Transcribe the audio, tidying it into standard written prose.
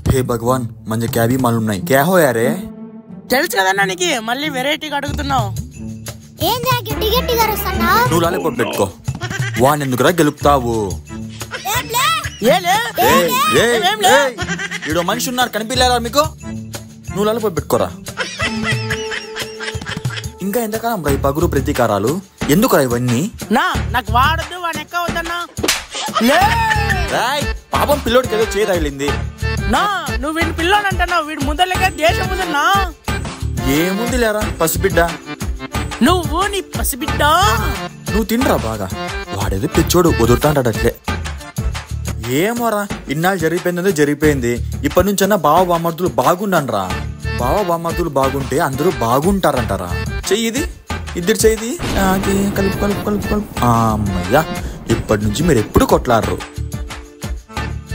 हे भगवान मंजे क्या भी मालूम नहीं क्या हो यार తెలుసు కదన్నా నీకు మళ్ళీ వెరైటీగా అడుగుతున్నావు ఏంది గట్టి గట్టిగా రసన్నావు నువ్వు లాలిపాప్ పెట్టుకో వాణ్ణి ఎందుకురా గెలుపుతావు ఈడో మనిషి ఉన్నారు కనిపించలేరా మీకు నువ్వు లాలిపాప్ పెట్టుకోరా ఇంకా ఎంతకాలం రా ఈ పగురు ప్రతీకారాలు ఎందుకురా ఇవన్నీ నాకు వాడద్దు వాడు ఎక్క వద్దన్నా పాపం పిల్లోడికి ఏదో చేయి తగిలింది నువ్వు వీడి పిల్లోడు అంటున్నావు వీడి ముందరలేక దేశం ముందన్నా ఏముంది లేరా పసిబిడ్డ నువ్వు నీ పసిబిడ్డ నువ్వు తినరా బాగా వాడేదో పిచ్చోడు వదులుతాంటాడు అట్లే ఏమోరా ఇన్నాళ్ళు జరిగిపోయింది ఇప్పటి నుంచన్నా బావ బామర్దులు బాగుండనరా బావ బామర్దులు బాగుంటే అందరూ బాగుంటారంటారా చెయ్యిది ఇద్దరు చెయ్యిది కలుపు కలుపు కలుపు కలుపు అమ్మయ్యా ఇప్పటి నుంచి మీరు ఎప్పుడు కొట్లాడరు